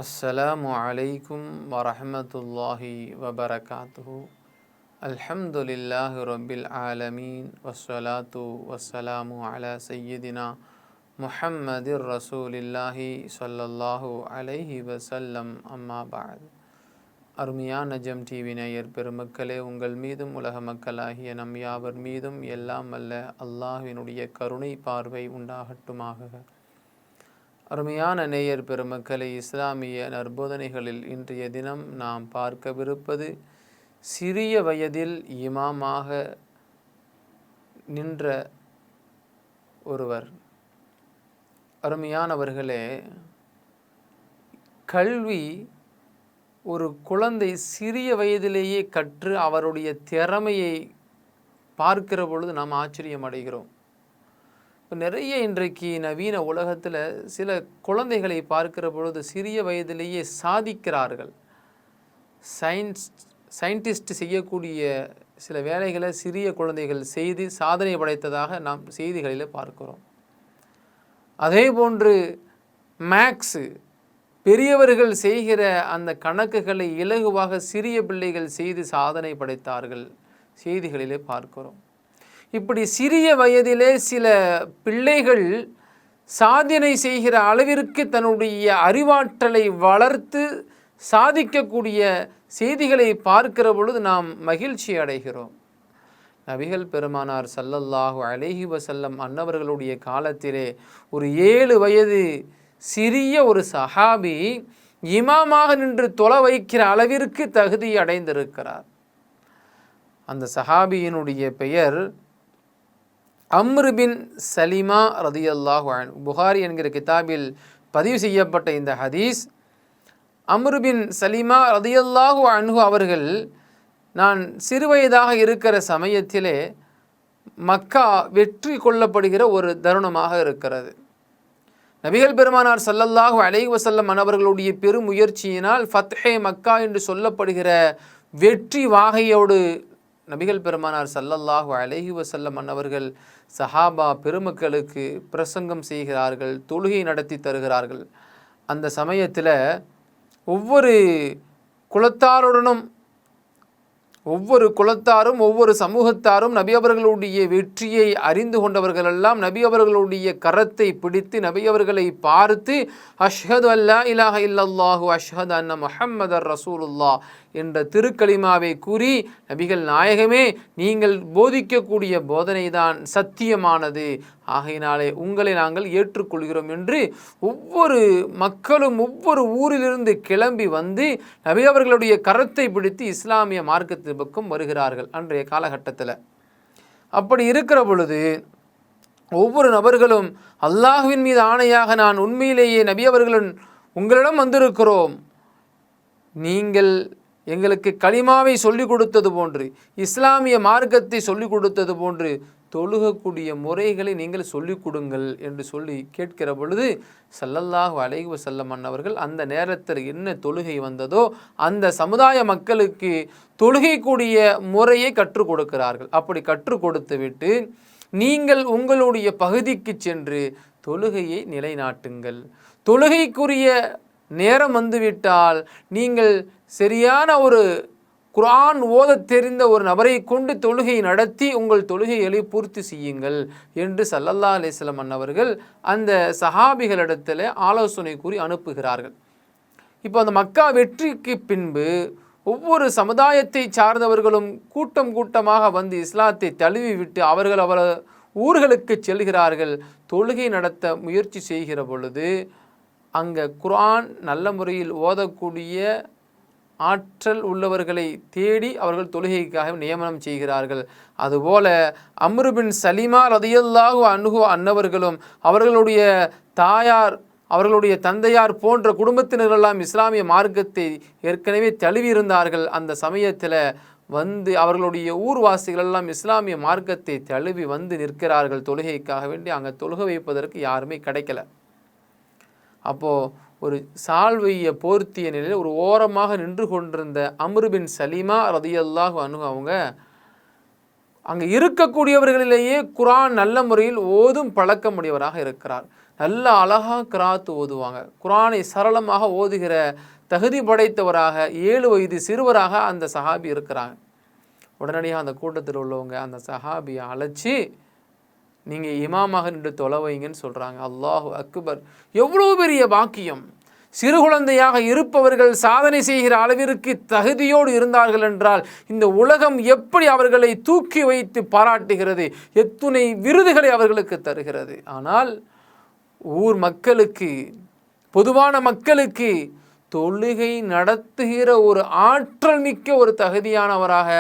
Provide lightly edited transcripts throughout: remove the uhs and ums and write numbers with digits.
அஸ்ஸலாமு அலைக்கும் வரஹ்மத்துல்லாஹி வபரகாத்துஹு. அல்ஹம்துலில்லாஹி ரப்பில் ஆலமீன் வஸ்ஸலாத்து வஸ்ஸலாமு அலா சய்யிதினா முஹம்மதிர் ரசூலில்லாஹி ஸல்லல்லாஹு அலைஹி வஸல்லம். அம்மா பஅத். அருமையான நஜம் டிவி நேயர் பெருமக்களே, உங்கள் மீதும் உலக மக்களாகிய நம் யாவர் மீதும் எல்லாம் வல்ல அல்லாஹ்வினுடைய கருணை பார்வை உண்டாகட்டுமாக. அருமையான நேயர் பெருமக்களை, இஸ்லாமிய நற்போதனைகளில் இன்றைய தினம் நாம் பார்க்கவிருப்பது சிறிய வயதில் இமாமாக நின்ற ஒருவர். அருமையானவர்களே, கல்வி ஒரு குழந்தை சிறிய வயதிலேயே கற்று அவருடைய திறமையை பார்க்கிற பொழுது நாம் ஆச்சரியம் அடைகிறோம். இப்போ நிறைய இன்றைக்கு நவீன உலகத்தில் சில குழந்தைகளை பார்க்கிற பொழுது சிறிய வயதிலேயே சாதிக்கிறார்கள். சயின்டிஸ்ட் செய்யக்கூடிய சில வேலைகளை சிறிய குழந்தைகள் செய்து சாதனை படைத்ததாக நாம் செய்திகளில் பார்க்கிறோம். அதே போன்று மேக்ஸு, பெரியவர்கள் செய்கிற அந்த கணக்குகளை இலகுவாக சிறிய பிள்ளைகள் செய்து சாதனை படைத்தார்கள், செய்திகளிலே பார்க்கிறோம். இப்படி சிறிய வயதிலே சில பிள்ளைகள் சாதனை செய்கிற அளவிற்கு தன்னுடைய அறிவாற்றலை வளர்த்து சாதிக்கக்கூடிய செய்திகளை பார்க்கிற பொழுது நாம் மகிழ்ச்சி அடைகிறோம். நபிகள் பெருமானார் ஸல்லல்லாஹு அலைஹி வஸல்லம் அன்னவர்களுடைய காலத்திலே ஒரு 7 வயது சிறிய ஒரு சஹாபி இமாமாக நின்று தொலை வைக்கிற அளவிற்கு தகுதி அடைந்திருக்கிறார். அந்த சஹாபியினுடைய பெயர் அம்ர் பின் சலிமா ரதியல்லாஹு அன்ஹு. புகாரி என்கிற கிதாபில் பதிவு செய்யப்பட்ட இந்த ஹதீஸ், அம்ர் பின் சலிமா ரதியல்லாஹு அன்ஹு அவர்கள், நான் சிறுவயதாக இருக்கிற சமயத்திலே மக்கா வெற்றி கொள்ளப்படுகிற ஒரு தருணமாக இருக்கிறது. நபிகள் பெருமானார் ஸல்லல்லாஹு அலைஹி வஸல்லம் அவர்களுடைய பெரும் முயற்சியினால் ஃபத்ஹே மக்கா என்று சொல்லப்படுகிற வெற்றி வாகையோடு நபிகள் பெருமானார் ஸல்லல்லாஹு அலைஹி வஸல்லம் அவர்கள் சஹாபா பெருமக்களுக்கு பிரசங்கம் செய்கிறார்கள், தொழுகை நடத்தி தருகிறார்கள். அந்த சமயத்தில் ஒவ்வொரு குலத்தாரும் ஒவ்வொரு சமூகத்தாரும் நபி அவர்களுடைய வெற்றியை அறிந்து கொண்டவர்களெல்லாம் நபி அவர்களுடைய கரத்தை பிடித்து நபி அவர்களை பார்த்து அஷ்ஹது அல்லா இலாஹ இல்லல்லாஹு அஷ்ஹது அன்ன முஹம்மதர் ரசூலுல்லாஹ் என்ற திருக்கலிமாவை கூறி, நபிகள் நாயகமே, நீங்கள் போதிக்கக்கூடிய போதனைதான் சத்தியமானது, ஆகையினாலே உங்களை நாங்கள் ஏற்றுக்கொள்கிறோம் என்று ஒவ்வொரு மக்களும் ஒவ்வொரு ஊரிலிருந்து கிளம்பி வந்து நபி அவர்களுடைய கரத்தை பிடித்து இஸ்லாமிய மார்க்கத்தின் பக்கம் வருகிறார்கள் அன்றைய காலகட்டத்தில். அப்படி இருக்கிற பொழுது ஒவ்வொரு நபர்களும் அல்லாஹ்வின் மீது ஆணையாக, நான் உண்மையிலேயே நபி அவர்களும் உங்களிடம் வந்திருக்கிறோம், நீங்கள் எங்களுக்கு கலிமாவை சொல்லிக் கொடுத்தது போன்று, இஸ்லாமிய மார்க்கத்தை சொல்லிக் கொடுத்தது போன்று தொழுகக்கூடிய முறைகளை நீங்கள் சொல்லிக் கொடுங்கள் என்று சொல்லி கேட்கிற பொழுது ஸல்லல்லாஹு அலைஹி வஸல்லம் அவர்கள் அந்த நேரத்தில் என்ன தொழுகை வந்ததோ அந்த சமுதாய மக்களுக்கு தொழுகைக்கூடிய முறையை கற்றுக் கொடுக்கிறார்கள். அப்படி கற்றுக் கொடுத்து விட்டு, நீங்கள் உங்களுடைய பகுதிக்கு சென்று தொழுகையை நிலைநாட்டுங்கள், தொழுகைக்குரிய நேரம் வந்துவிட்டால் நீங்கள் சரியான ஒரு குர்ஆன் ஓதத் தெரிந்த ஒரு நபரை கொண்டு தொழுகை நடத்தி உங்கள் தொழுகைகளை பூர்த்தி செய்யுங்கள் என்று ஸல்லல்லாஹு அலைஹி வஸல்லம் அவர்கள் அந்த சஹாபிகளிடத்தில் ஆலோசனை கூறி அனுப்புகிறார்கள். இப்போ அந்த மக்கா வெற்றிக்கு பின்பு ஒவ்வொரு சமுதாயத்தை சார்ந்தவர்களும் கூட்டமாக வந்து இஸ்லாத்தை தழுவி விட்டு அவர்கள் ஊர்களுக்கு செல்கிறார்கள். தொழுகை நடத்த முயற்சி செய்கிற பொழுது அங்கே குர்ஆன் நல்ல முறையில் ஓதக்கூடிய ஆற்றல் உள்ளவர்களை தேடி அவர்கள் தொழுகைக்காக நியமனம் செய்கிறார்கள். அதுபோல அம்ர் பின் சலிமா ரதியல்லாஹு அன்ஹு அன்னவர்களும் அவர்களுடைய தாயார், அவர்களுடைய தந்தையார் போன்ற குடும்பத்தினரெல்லாம் இஸ்லாமிய மார்க்கத்தை ஏற்கனவே தழுவி இருந்தார்கள். அந்த சமயத்தில் வந்து அவர்களுடைய ஊர்வாசிகளெல்லாம் இஸ்லாமிய மார்க்கத்தை தழுவி வந்து நிற்கிறார்கள் தொழுகைக்காக வேண்டி. அங்கே தொழுக வைப்பதற்கு யாருமே கிடைக்கல. அப்போது ஒரு சால்வையை போர்த்திய நிலையில் ஒரு ஓரமாக நின்று கொண்டிருந்த அம்ர் பின் சலிமா ரதியல்லாஹு அன்ஹு அவங்க அங்கே இருக்கக்கூடியவர்களிலேயே குர்ஆன் நல்ல முறையில் ஓதும் பழக்கமுடையவராக இருக்கிறார். நல்ல அழகாக கிராத்து ஓதுவாங்க. குர்ஆனை சரளமாக ஓதுகிற தகுதி படைத்தவராக 7 வயது சிறுவராக அந்த சஹாபி இருக்கிறாங்க. உடனடியாக அந்த கூட்டத்தில் உள்ளவங்க அந்த சஹாபியை அழைச்சி நீங்கள் இமாமாக நின்று தொலை வைங்கன்னு சொல்கிறாங்க. அல்லாஹு அக்பர்! எவ்வளோ பெரிய பாக்கியம்! சிறு குழந்தையாக இருப்பவர்கள் சாதனை செய்கிற அளவிற்கு தகுதியோடு இருந்தார்கள் என்றால் இந்த உலகம் எப்படி அவர்களை தூக்கி வைத்து பாராட்டுகிறது, எத்துணை விருதுகளை அவர்களுக்கு தருகிறது. ஆனால் ஊர் மக்களுக்கு, பொதுவான மக்களுக்கு தொழுகை நடத்துகிற ஒரு ஆற்றல் மிக்க ஒரு தகுதியானவராக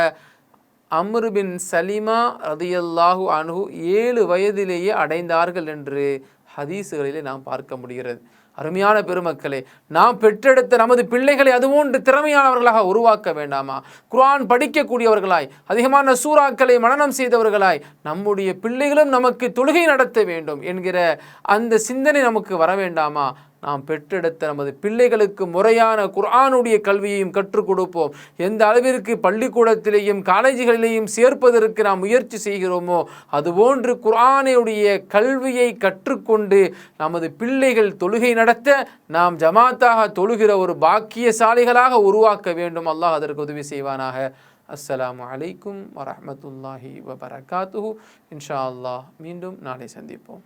அம்ர் பின் சலிமா ரதியல்லாஹு அன்ஹு 7 வயதிலேயே அடைந்தார்கள் என்று ஹதீஸுகளிலே நாம் பார்க்க முடிகிறது. அருமையான பெருமக்களே, நாம் பெற்றெடுத்த நமது பிள்ளைகளை அதுபோன்று திறமையானவர்களாக உருவாக்க வேண்டாமா? குர்ஆன் படிக்கக்கூடியவர்களாய், அதிகமான சூறாக்களை மனனம் செய்தவர்களாய் நம்முடைய பிள்ளைகளும் நமக்கு தொழுகை நடத்த வேண்டும் என்கிற அந்த சிந்தனை நமக்கு வர வேண்டாமா? நாம் பெற்றெடுத்த நமது பிள்ளைகளுக்கு முறையான குர்ஆனுடைய கல்வியையும் கற்றுக் கொடுப்போம். எந்த அளவிற்கு பள்ளிக்கூடத்திலேயும் காலேஜுகளிலேயும் சேர்ப்பதற்கு நாம் முயற்சி செய்கிறோமோ அதுபோன்று குர்ஆனுடைய கல்வியை கற்றுக்கொண்டு நமது பிள்ளைகள் தொழுகை நடத்த நாம் ஜமாத்தாக தொழுகிற ஒரு பாக்கியசாலிகளாக உருவாக்க வேண்டும். அல்லாஹ் அதற்கு உதவி செய்வானாக. அஸ்ஸலாமு அலைக்கும் வரஹ்மத்துல்லாஹி வபரகாத்துஹு. இன்ஷா அல்லாஹ் மீண்டும் நாளை சந்திப்போம்.